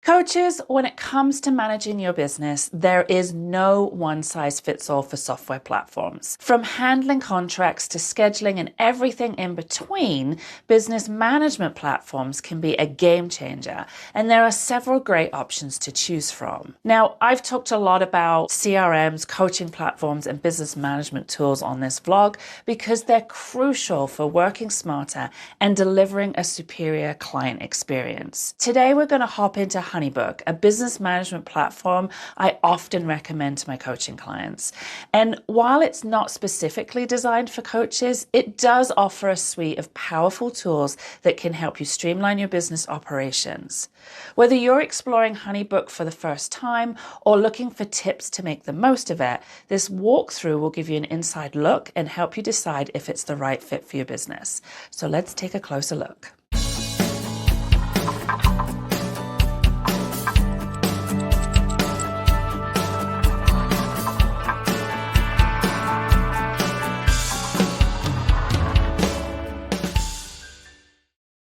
Coaches, when it comes to managing your business, there is no one size fits all for software platforms. From handling contracts to scheduling and everything in between, business management platforms can be a game changer, and there are several great options to choose from. Now, I've talked a lot about CRMs, coaching platforms, and business management tools on this vlog because they're crucial for working smarter and delivering a superior client experience. Today, we're going to hop into HoneyBook, a business management platform I often recommend to my coaching clients. And while it's not specifically designed for coaches, it does offer a suite of powerful tools that can help you streamline your business operations. Whether you're exploring HoneyBook for the first time or looking for tips to make the most of it, this walkthrough will give you an inside look and help you decide if it's the right fit for your business. So let's take a closer look.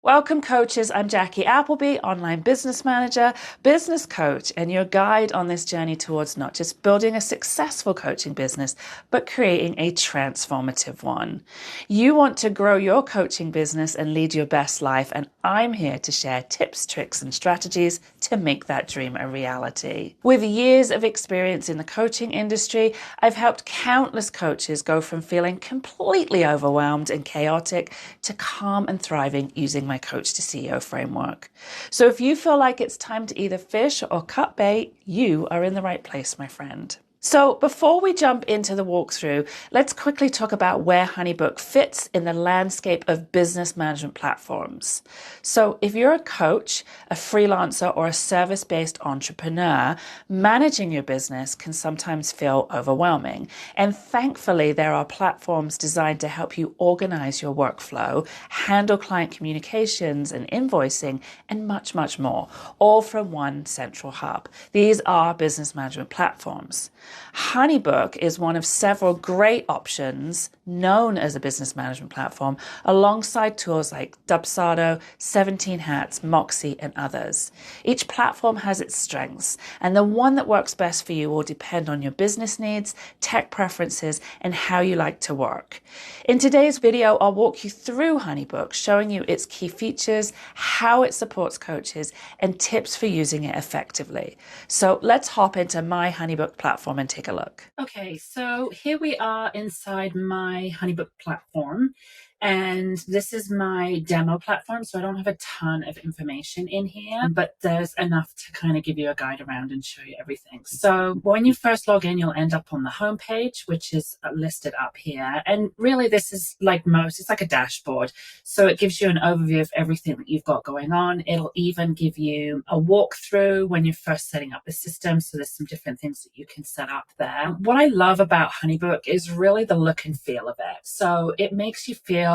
Welcome, coaches. I'm Jackie Appleby, online business manager, business coach, and your guide on this journey towards not just building a successful coaching business, but creating a transformative one. You want to grow your coaching business and lead your best life, and I'm here to share tips, tricks, and strategies to make that dream a reality. With years of experience in the coaching industry, I've helped countless coaches go from feeling completely overwhelmed and chaotic to calm and thriving using my Coach to CEO framework. So if you feel like it's time to either fish or cut bait, you are in the right place, my friend. So before we jump into the walkthrough, let's quickly talk about where HoneyBook fits in the landscape of business management platforms. So if you're a coach, a freelancer, or a service-based entrepreneur, managing your business can sometimes feel overwhelming. And thankfully, there are platforms designed to help you organize your workflow, handle client communications and invoicing, and much, much more, all from one central hub. These are business management platforms. HoneyBook is one of several great options known as a business management platform, alongside tools like Dubsado, 17 Hats, Moxie, and others. Each platform has its strengths, and the one that works best for you will depend on your business needs, tech preferences, and how you like to work. In today's video, I'll walk you through HoneyBook, showing you its key features, how it supports coaches, and tips for using it effectively. So let's hop into my HoneyBook platform and take a look. Okay, so here we are inside my HoneyBook platform, and this is my demo platform, so I don't have a ton of information in here, but there's enough to kind of give you a guide around and show you everything. So when you first log in, you'll end up on the home page, which is listed up here. And really, this is like most, it's like a dashboard. So it gives you an overview of everything that you've got going on. It'll even give you a walkthrough when you're first setting up the system. So there's some different things that you can set up there. What I love about HoneyBook is really the look and feel of it. So it makes you feel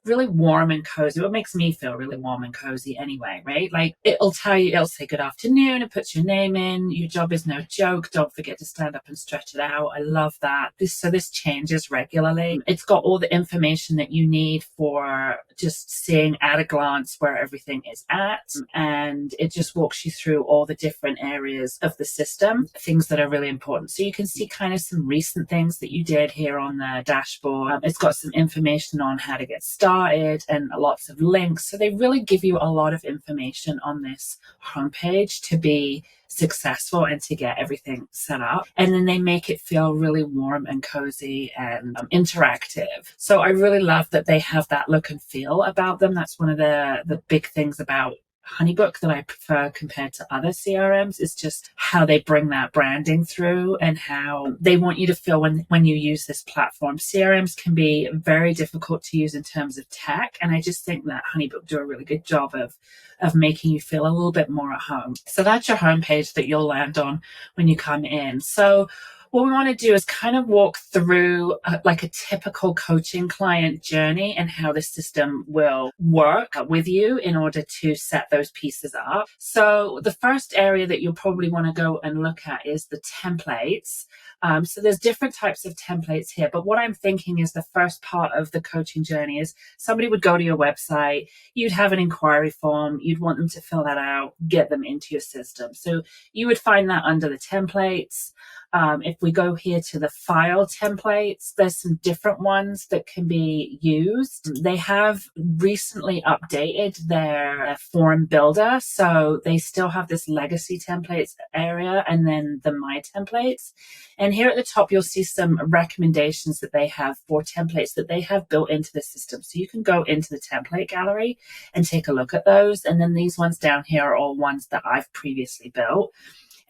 really warm and cozy. What makes me feel really warm and cozy anyway, right? Like it'll say good afternoon, it puts your name in, your job is no joke, don't forget to stand up and stretch it out. I love that. This changes regularly. It's got all the information that you need for just seeing at a glance where everything is at, and it just walks you through all the different areas of the system, things that are really important. So you can see kind of some recent things that you did here on the dashboard. It's got some information on how to get started and lots of links. So they really give you a lot of information on this homepage to be successful and to get everything set up. And then they make it feel really warm and cozy and interactive. So I really love that they have that look and feel about them. That's one of the big things about HoneyBook that I prefer compared to other CRMs, is just how they bring that branding through and how they want you to feel when you use this platform. CRMs can be very difficult to use in terms of tech, and I just think that HoneyBook do a really good job of making you feel a little bit more at home. So that's your homepage that you'll land on when you come in. So what we want to do is kind of walk through like a typical coaching client journey and how the system will work with you in order to set those pieces up. So the first area that you'll probably want to go and look at is the templates. So there's different types of templates here, but what I'm thinking is the first part of the coaching journey is somebody would go to your website, you'd have an inquiry form, you'd want them to fill that out, get them into your system. So you would find that under the templates. If we go here to the file templates, there's some different ones that can be used. They have recently updated their form builder. So they still have this legacy templates area and then the my templates. And here at the top, you'll see some recommendations that they have for templates that they have built into the system. So you can go into the template gallery and take a look at those. And then these ones down here are all ones that I've previously built.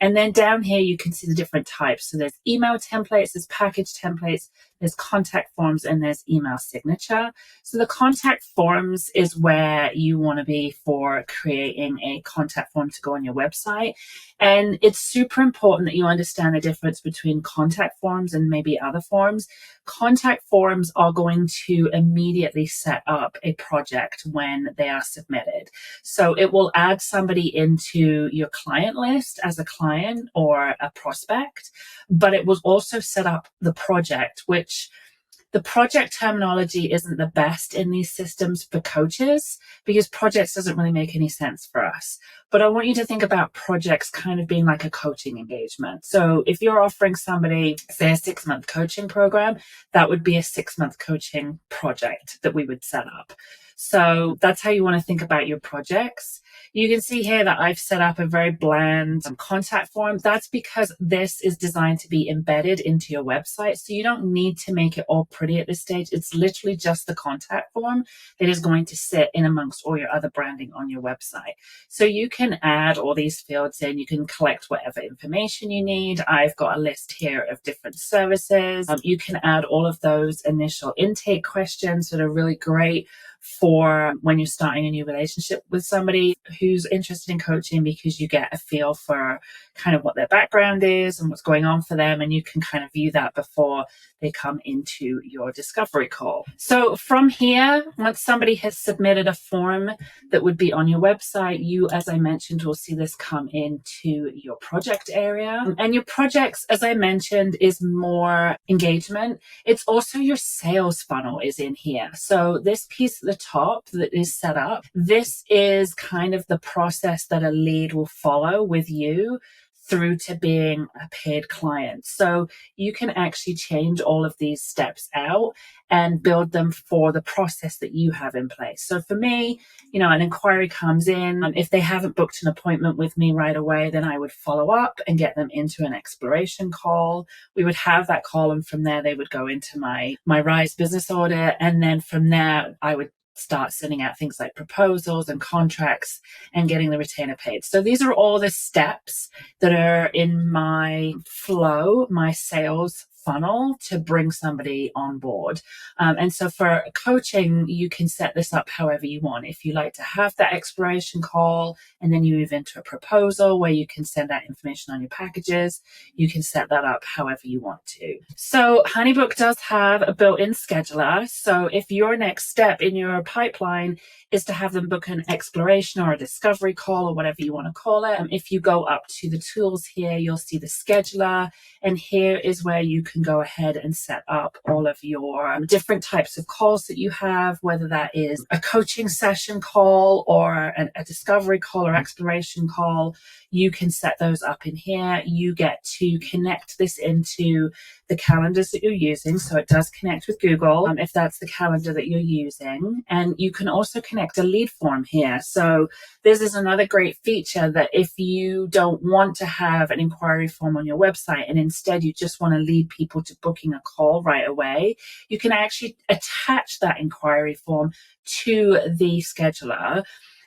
And then down here, you can see the different types. So there's email templates, there's package templates, there's contact forms, and there's email signature. So the contact forms is where you want to be for creating a contact form to go on your website. And it's super important that you understand the difference between contact forms and maybe other forms. Contact forms are going to immediately set up a project when they are submitted. So it will add somebody into your client list as a client or a prospect, but it will also set up the project, which the project terminology isn't the best in these systems for coaches because projects doesn't really make any sense for us. But I want you to think about projects kind of being like a coaching engagement. So if you're offering somebody, say, a 6-month coaching program, that would be a 6-month coaching project that we would set up. So that's how you want to think about your projects. You can see here that I've set up a very bland contact form. That's because this is designed to be embedded into your website. So you don't need to make it all pretty at this stage. It's literally just the contact form that is going to sit in amongst all your other branding on your website. So you can add all these fields in. You can collect whatever information you need. I've got a list here of different services. You can add all of those initial intake questions that are really great for when you're starting a new relationship with somebody who's interested in coaching, because you get a feel for kind of what their background is and what's going on for them. And you can kind of view that before they come into your discovery call. So from here, once somebody has submitted a form that would be on your website, you, as I mentioned, will see this come into your project area. And your projects, as I mentioned, is more engagement. It's also your sales funnel is in here. So this piece at the top that is set up, this is kind of the process that a lead will follow with you through to being a paid client. So you can actually change all of these steps out and build them for the process that you have in place. So for me, an inquiry comes in. If they haven't booked an appointment with me right away, then I would follow up and get them into an exploration call. We would have that call, and from there, they would go into my Rise business order. And then from there, I would start sending out things like proposals and contracts and getting the retainer paid. So these are all the steps that are in my flow, my sales funnel to bring somebody on board. And so for coaching, you can set this up however you want. If you like to have that exploration call and then you move into a proposal where you can send out information on your packages, you can set that up however you want to. So HoneyBook does have a built-in scheduler. So if your next step in your pipeline is to have them book an exploration or a discovery call or whatever you want to call it, if you go up to the tools here, you'll see the scheduler. And here is where you can go ahead and set up all of your different types of calls that you have, whether that is a coaching session call or a discovery call or exploration call. You can set those up in here. You get to connect this into the calendars that you're using. So it does connect with Google if that's the calendar that you're using. And you can also connect a lead form here. So this is another great feature that if you don't want to have an inquiry form on your website and instead you just want to lead people to booking a call right away, you can actually attach that inquiry form to the scheduler.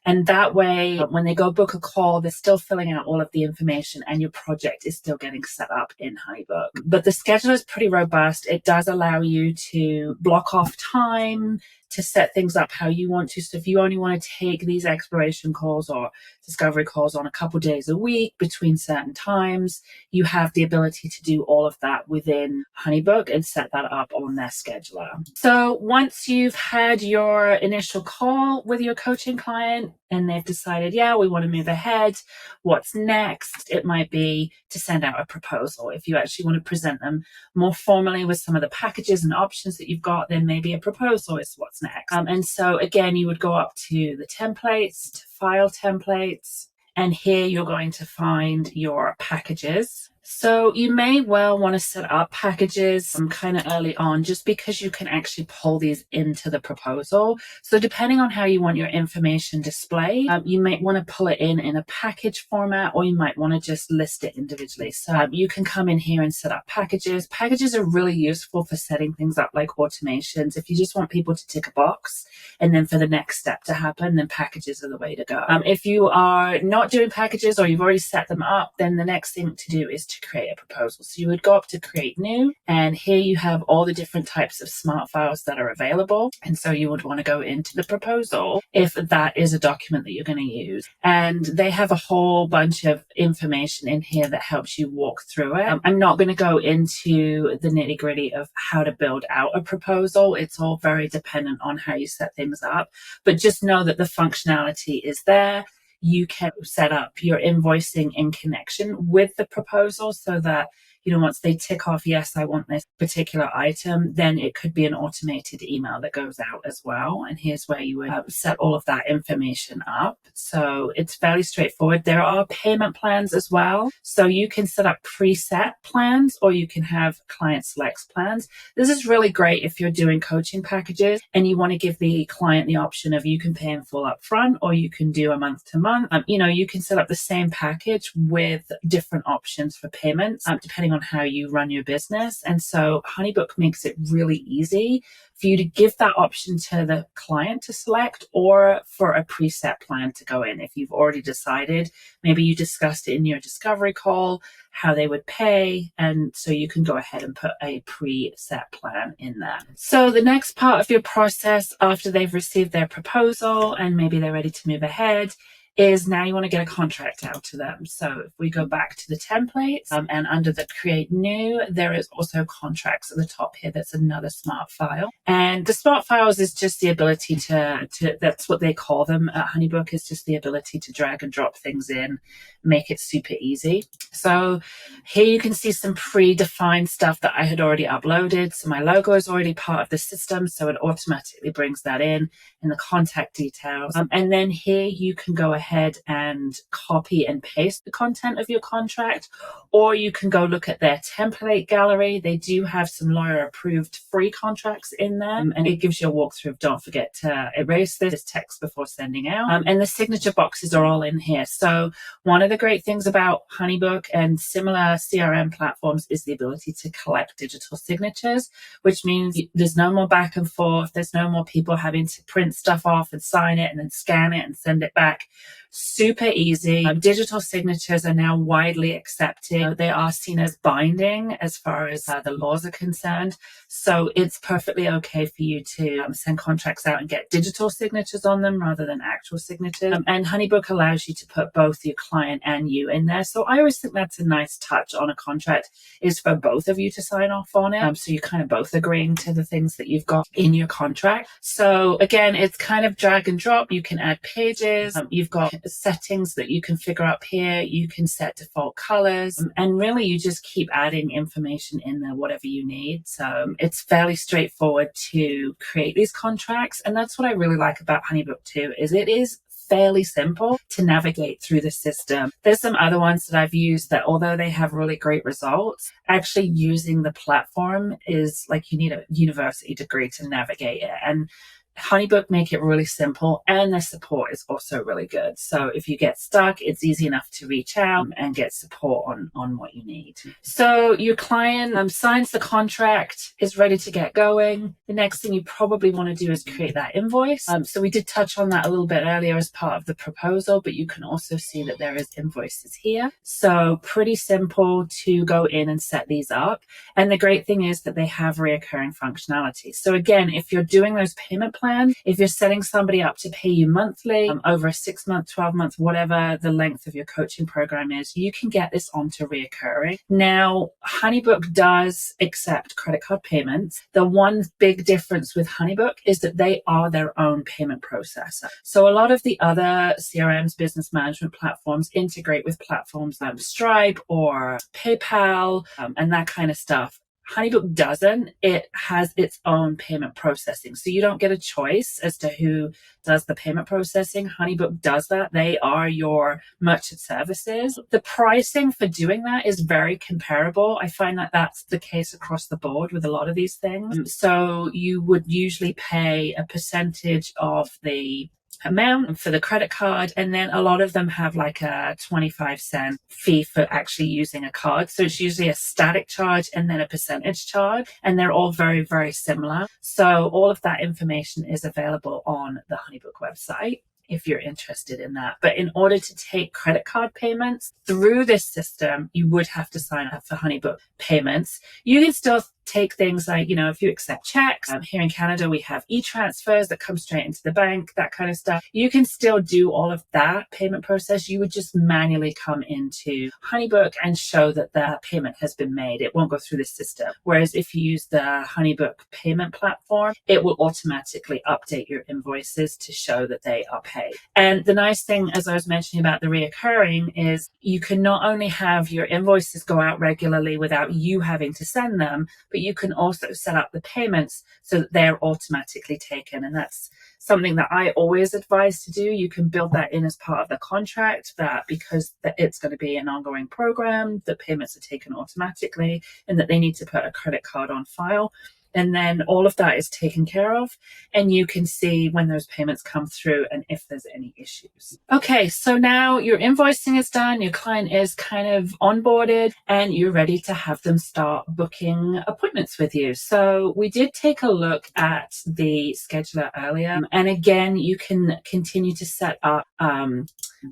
And that way, when they go book a call, they're still filling out all of the information and your project is still getting set up in HoneyBook. But the scheduler is pretty robust. It does allow you to block off time to set things up how you want to. So if you only want to take these exploration calls or discovery calls on a couple days a week between certain times, you have the ability to do all of that within HoneyBook and set that up on their scheduler. So once you've had your initial call with your coaching client and they've decided, yeah, we want to move ahead, what's next? It might be to send out a proposal. If you actually want to present them more formally with some of the packages and options that you've got, then maybe a proposal is what's next. And so again, you would go up to the templates, to file templates, and here you're going to find your packages. So you may well want to set up packages kind of early on, just because you can actually pull these into the proposal. So depending on how you want your information displayed, you might want to pull it in a package format, or you might want to just list it individually. So you can come in here and set up packages. Packages are really useful for setting things up like automations. If you just want people to tick a box and then for the next step to happen, then packages are the way to go. If you are not doing packages or you've already set them up, then the next thing to do is to create a proposal. So you would go up to create new, and here you have all the different types of smart files that are available. And so you would want to go into the proposal if that is a document that you're going to use. And they have a whole bunch of information in here that helps you walk through it. I'm not going to go into the nitty gritty of how to build out a proposal. It's all very dependent on how you set things up, but just know that the functionality is there. You can set up your invoicing in connection with the proposal so that, once they tick off, yes, I want this particular item, then it could be an automated email that goes out as well. And here's where you would set all of that information up. So it's fairly straightforward. There are payment plans as well. So you can set up preset plans, or you can have client selects plans. This is really great if you're doing coaching packages and you want to give the client the option of you can pay in full up front, or you can do a month to month. You can set up the same package with different options for payments, depending on how you run your business. And so HoneyBook makes it really easy for you to give that option to the client to select, or for a preset plan to go in. If you've already decided, maybe you discussed it in your discovery call, how they would pay. And so you can go ahead and put a preset plan in there. So the next part of your process after they've received their proposal and maybe they're ready to move ahead is now you want to get a contract out to them. So if we go back to the templates and under the create new, there is also contracts at the top here. That's another smart file. And the smart files is just the ability to that's what they call them at HoneyBook, is just the ability to drag and drop things in, make it super easy. So here you can see some predefined stuff that I had already uploaded. So my logo is already part of the system, so it automatically brings that in the contact details. And then here you can go ahead and copy and paste the content of your contract, or you can go look at their template gallery. They do have some lawyer approved free contracts in there, and it gives you a walkthrough of don't forget to erase this text before sending out. And the signature boxes are all in here. So one of the great things about HoneyBook and similar CRM platforms is the ability to collect digital signatures, which means there's no more back and forth. There's no more people having to print stuff off and sign it and then scan it and send it back. Super easy. Digital signatures are now widely accepted. They are seen as binding as far as the laws are concerned. So it's perfectly okay for you to send contracts out and get digital signatures on them rather than actual signatures. And HoneyBook allows you to put both your client and you in there. So I always think that's a nice touch on a contract, is for both of you to sign off on it. So you're kind of both agreeing to the things that you've got in your contract. So again, it's kind of drag and drop. You can add pages. You've got settings that you can figure up here. You can set default colors, and really you just keep adding information in there, whatever you need. So it's fairly straightforward to create these contracts. And that's what I really like about HoneyBook too, is it is fairly simple to navigate through the system. There's some other ones that I've used that, although they have really great results, actually using the platform is like you need a university degree to navigate it. And HoneyBook make it really simple, and their support is also really good. So if you get stuck, it's easy enough to reach out and get support on what you need. So your client signs the contract, is ready to get going. The next thing you probably want to do is create that invoice. So we did touch on that a little bit earlier as part of the proposal, but you can also see that there is invoices here. So pretty simple to go in and set these up. And the great thing is that they have reoccurring functionality. So again, if you're doing those payment plans, plan. If you're setting somebody up to pay you monthly, over a 6-month, 12-month, whatever the length of your coaching program is, you can get this onto reoccurring. Now, HoneyBook does accept credit card payments. The one big difference with HoneyBook is that they are their own payment processor. So a lot of the other CRMs, business management platforms, integrate with platforms like Stripe or PayPal and that kind of stuff. HoneyBook doesn't. It has its own payment processing. So you don't get a choice as to who does the payment processing. HoneyBook does that. They are your merchant services. The pricing for doing that is very comparable. I find that that's the case across the board with a lot of these things. So you would usually pay a percentage of the amount for the credit card, and then a lot of them have like a 25-cent fee for actually using a card. So it's usually a static charge and then a percentage charge, and they're all very, very similar. So all of that information is available on the HoneyBook website if you're interested in that. But in order to take credit card payments through this system, you would have to sign up for HoneyBook payments. You can still take things like, if you accept checks, here in Canada, we have e-transfers that come straight into the bank, that kind of stuff. You can still do all of that payment process. You would just manually come into HoneyBook and show that the payment has been made. It won't go through the system. Whereas if you use the HoneyBook payment platform, it will automatically update your invoices to show that they are paid. And the nice thing, as I was mentioning about the reoccurring, is you can not only have your invoices go out regularly without you having to send them, but you can also set up the payments so that they're automatically taken. And that's something that I always advise to do. You can build that in as part of the contract, that because it's going to be an ongoing program, that payments are taken automatically and that they need to put a credit card on file. And then all of that is taken care of, and you can see when those payments come through and if there's any issues. Okay, so now your invoicing is done, your client is kind of onboarded, and you're ready to have them start booking appointments with you. So we did take a look at the scheduler earlier, and again, you can continue to set up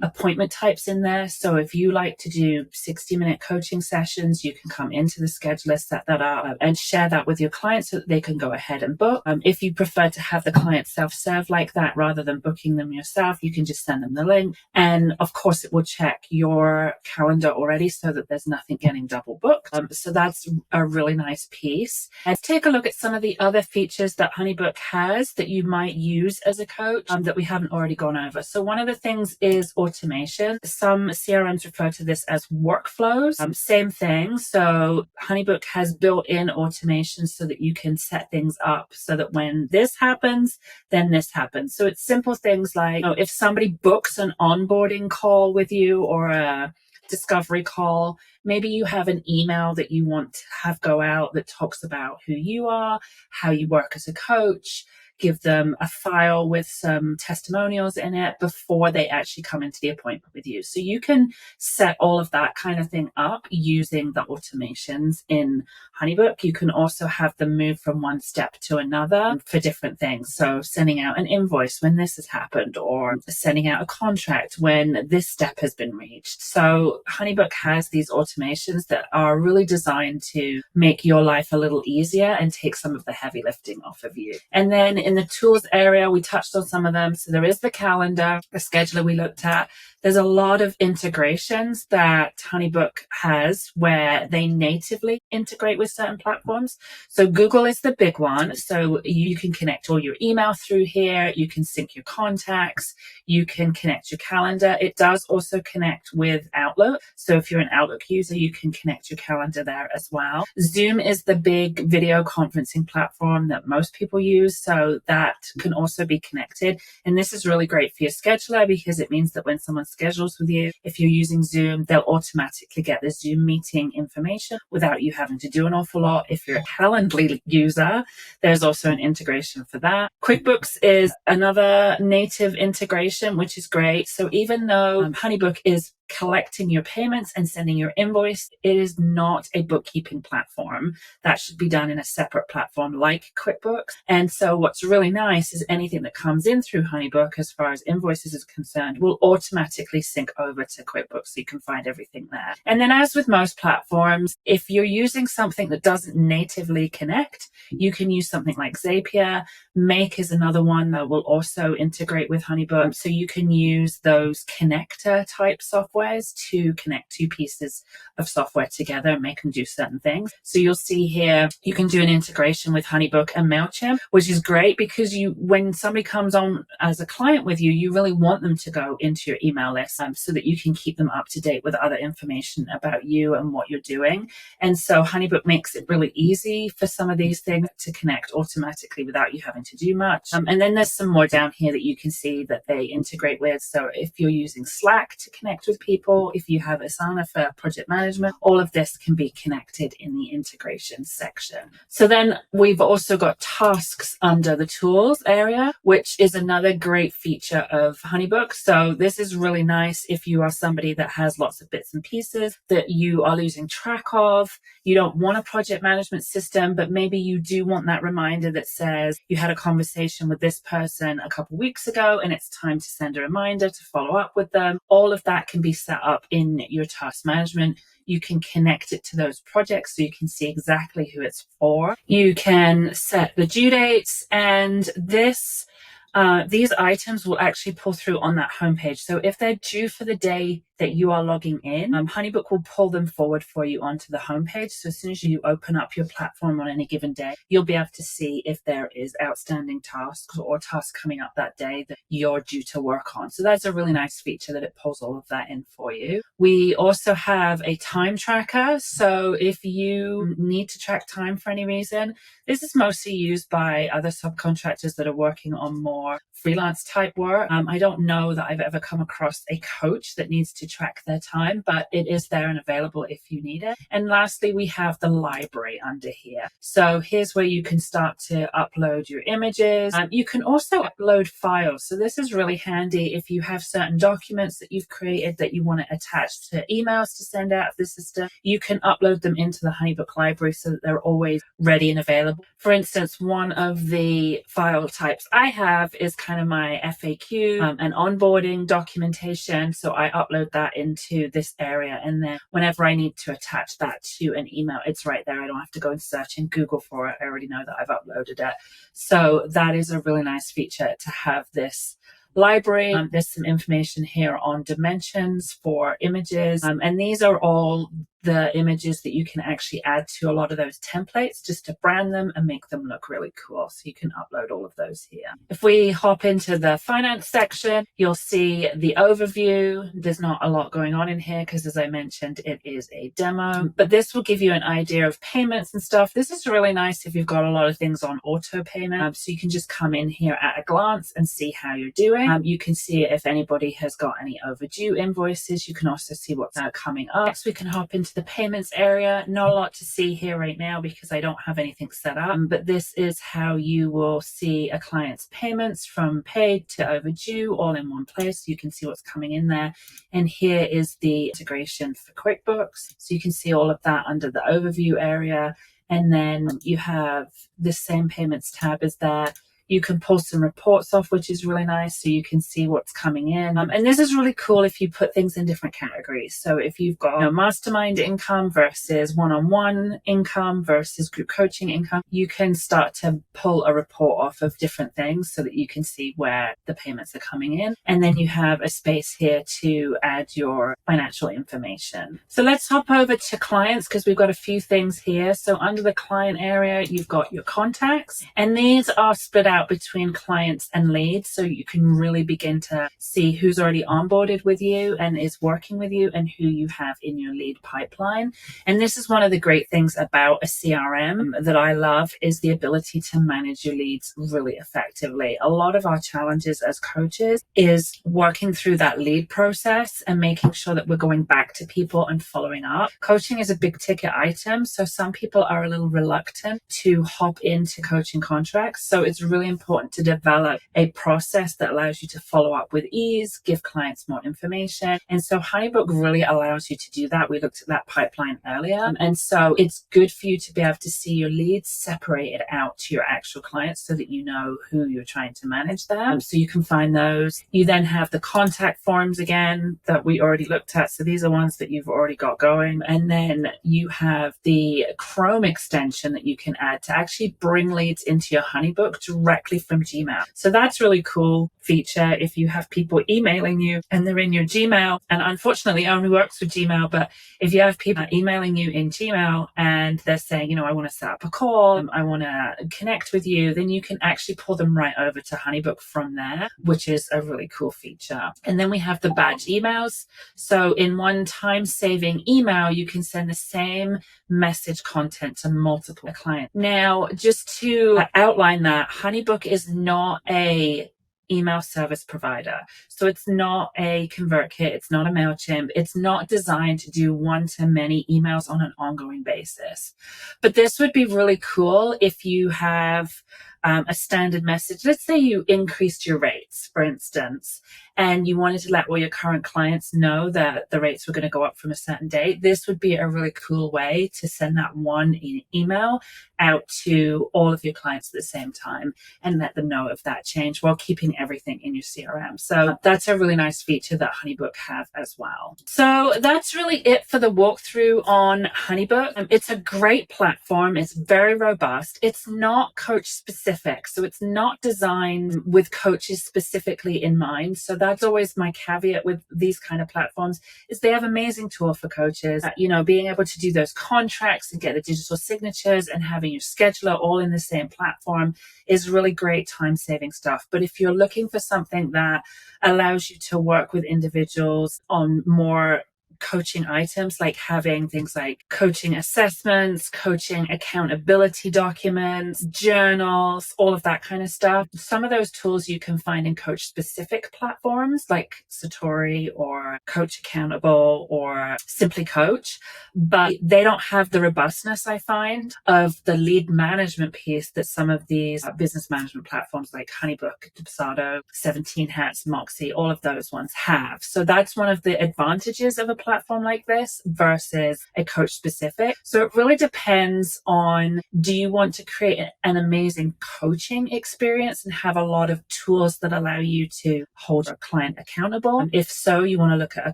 appointment types in there. So if you like to do 60-minute coaching sessions, you can come into the scheduler, set that up, and share that with your clients so that they can go ahead and book. If you prefer to have the client self-serve like that rather than booking them yourself, you can just send them the link. And of course, it will check your calendar already so that there's nothing getting double booked. So that's a really nice piece. And take a look at some of the other features that HoneyBook has that you might use as a coach that we haven't already gone over. So one of the things is automation. Some CRMs refer to this as workflows. Same thing. So HoneyBook has built-in automation so that you can set things up so that when this happens, then this happens. So it's simple things like, if somebody books an onboarding call with you or a discovery call, maybe you have an email that you want to have go out that talks about who you are, how you work as a coach, give them a file with some testimonials in it before they actually come into the appointment with you. So you can set all of that kind of thing up using the automations in HoneyBook. You can also have them move from one step to another for different things. So sending out an invoice when this has happened, or sending out a contract when this step has been reached. So HoneyBook has these automations that are really designed to make your life a little easier and take some of the heavy lifting off of you. And then in the tools area, we touched on some of them. So there is the calendar, the scheduler we looked at. There's a lot of integrations that HoneyBook has where they natively integrate with certain platforms. So Google is the big one. So you can connect all your email through here. You can sync your contacts. You can connect your calendar. It does also connect with Outlook. So if you're an Outlook user, you can connect your calendar there as well. Zoom is the big video conferencing platform that most people use. So that can also be connected. And this is really great for your scheduler because it means that when someone schedules with you, if you're using Zoom, they'll automatically get the Zoom meeting information without you having to do an awful lot. If you're a Calendly user, there's also an integration for that. QuickBooks is another native integration, which is great. So even though HoneyBook is collecting your payments and sending your invoice. It is not a bookkeeping platform. That should be done in a separate platform like QuickBooks. And so what's really nice is anything that comes in through HoneyBook as far as invoices is concerned will automatically sync over to QuickBooks, so you can find everything there. And then as with most platforms, if you're using something that doesn't natively connect, you can use something like Zapier. Make is another one that will also integrate with HoneyBook. So you can use those connector type softwares to connect two pieces of software together and make them do certain things. So you'll see here, you can do an integration with HoneyBook and MailChimp, which is great because when somebody comes on as a client with you, you really want them to go into your email list so that you can keep them up to date with other information about you and what you're doing. And so HoneyBook makes it really easy for some of these things to connect automatically without you having to do much. And then there's some more down here that you can see that they integrate with. So if you're using Slack to connect with people, if you have Asana for project management, all of this can be connected in the integration section. So then we've also got tasks under the tools area, which is another great feature of HoneyBook. So this is really nice if you are somebody that has lots of bits and pieces that you are losing track of. You don't want a project management system, but maybe you do want that reminder that says you had a conversation with this person a couple weeks ago and it's time to send a reminder to follow up with them. All of that can be set up in your task management. You can connect it to those projects so you can see exactly who it's for. You can set the due dates, and these items will actually pull through on that homepage. So if they're due for the day that you are logging in, HoneyBook will pull them forward for you onto the homepage. So as soon as you open up your platform on any given day, you'll be able to see if there is outstanding tasks or tasks coming up that day that you're due to work on. So that's a really nice feature that it pulls all of that in for you. We also have a time tracker. So if you need to track time for any reason, this is mostly used by other subcontractors that are working on more freelance type work. I don't know that I've ever come across a coach that needs to track their time, but it is there and available if you need it. And lastly, we have the library under here. So here's where you can start to upload your images. You can also upload files. So this is really handy if you have certain documents that you've created that you want to attach to emails to send out of the system. You can upload them into the HoneyBook library so that they're always ready and available. For instance, one of the file types I have is kind of my FAQ and onboarding documentation. So I upload that into this area, and then whenever I need to attach that to an email, it's right there. I don't have to go and search in Google for it. I already know that I've uploaded it. So that is a really nice feature to have this library. There's some information here on dimensions for images, and these are all the images that you can actually add to a lot of those templates just to brand them and make them look really cool. So you can upload all of those here. If we hop into the finance section, you'll see the overview. There's not a lot going on in here because, as I mentioned, it is a demo, but this will give you an idea of payments and stuff. This is really nice if you've got a lot of things on auto payment. So you can just come in here at a glance and see how you're doing. You can see if anybody has got any overdue invoices. You can also see what's coming up. Next, we can hop into the payments area. Not a lot to see here right now because I don't have anything set up, but this is how you will see a client's payments from paid to overdue all in one place. So you can see what's coming in there. And here is the integration for QuickBooks. So you can see all of that under the overview area. And then you have the same payments tab is there. You can pull some reports off, which is really nice, so you can see what's coming in. And this is really cool if you put things in different categories. So if you've got mastermind income versus one-on-one income versus group coaching income, you can start to pull a report off of different things so that you can see where the payments are coming in. And then you have a space here to add your financial information. So let's hop over to clients because we've got a few things here. So under the client area, you've got your contacts, and these are split out between clients and leads, so you can really begin to see who's already onboarded with you and is working with you and who you have in your lead pipeline. And this is one of the great things about a CRM that I love, is the ability to manage your leads really effectively. A lot of our challenges as coaches is working through that lead process and making sure that we're going back to people and following up. Coaching is a big ticket item, so some people are a little reluctant to hop into coaching contracts. So it's really really important to develop a process that allows you to follow up with ease, give clients more information. And so HoneyBook really allows you to do that. We looked at that pipeline earlier. And so it's good for you to be able to see your leads separated out to your actual clients so that you know who you're trying to manage there. So you can find those. You then have the contact forms again that we already looked at. So these are ones that you've already got going. And then you have the Chrome extension that you can add to actually bring leads into your HoneyBook directly from Gmail. So that's really cool feature if you have people emailing you and they're in your Gmail, and unfortunately it only works with Gmail, but if you have people emailing you in Gmail and they're saying, you know, I want to set up a call, I want to connect with you, then you can actually pull them right over to HoneyBook from there, which is a really cool feature. And then we have the batch emails. So in one time-saving email, you can send the same message content to multiple clients. Now, just to outline that, HoneyBook is not a email service provider. So it's not a ConvertKit. It's not a MailChimp. It's not designed to do one-to-many emails on an ongoing basis. But this would be really cool if you have a standard message. Let's say you increased your rates, for instance, and you wanted to let all your current clients know that the rates were going to go up from a certain date. This would be a really cool way to send that one email out to all of your clients at the same time and let them know of that change while keeping everything in your CRM. So that's a really nice feature that HoneyBook have as well. So that's really it for the walkthrough on HoneyBook. It's a great platform. It's very robust. It's not coach specific. So it's not designed with coaches specifically in mind. So that's always my caveat with these kind of platforms is they have amazing tool for coaches. You know, being able to do those contracts and get the digital signatures and having your scheduler all in the same platform is really great time-saving stuff. But if you're looking for something that allows you to work with individuals on more coaching items, like having things like coaching assessments, coaching accountability documents, journals, all of that kind of stuff. Some of those tools you can find in coach specific platforms like Satori or Coach Accountable or Simply Coach, but they don't have the robustness, I find, of the lead management piece that some of these business management platforms like HoneyBook, Dubsado, 17 Hats, Moxie, all of those ones have. So that's one of the advantages of a platform like this versus a coach specific. So it really depends on, do you want to create an amazing coaching experience and have a lot of tools that allow you to hold your client accountable? If so, you want to look at a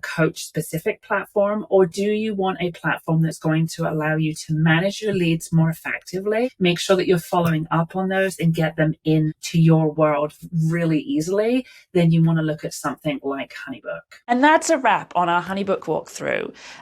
coach specific platform, or do you want a platform that's going to allow you to manage your leads more effectively, make sure that you're following up on those and get them into your world really easily? Then you want to look at something like HoneyBook. And that's a wrap on our HoneyBook walkthrough.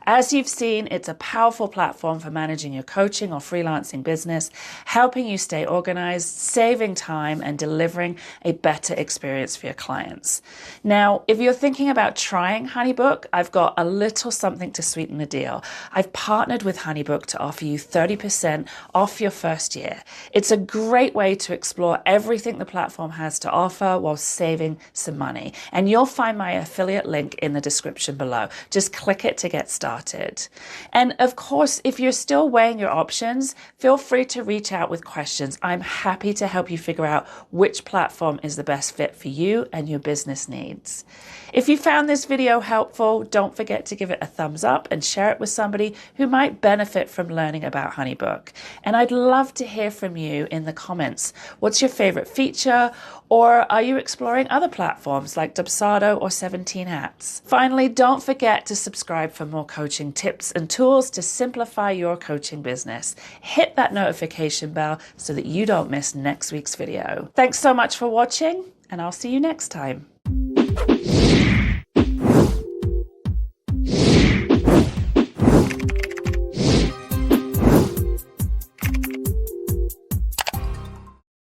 As you've seen, it's a powerful platform for managing your coaching or freelancing business, helping you stay organized, saving time, and delivering a better experience for your clients. Now, if you're thinking about trying HoneyBook, I've got a little something to sweeten the deal. I've partnered with HoneyBook to offer you 30% off your first year. It's a great way to explore everything the platform has to offer while saving some money. And you'll find my affiliate link in the description below. Just click it to get started. And of course, if you're still weighing your options, feel free to reach out with questions. I'm happy to help you figure out which platform is the best fit for you and your business needs. If you found this video helpful, don't forget to give it a thumbs up and share it with somebody who might benefit from learning about HoneyBook. And I'd love to hear from you in the comments. What's your favorite feature? Or are you exploring other platforms like Dubsado or 17 Hats? Finally, don't forget to subscribe for more coaching tips and tools to simplify your coaching business. Hit that notification bell so that you don't miss next week's video. Thanks so much for watching, and I'll see you next time.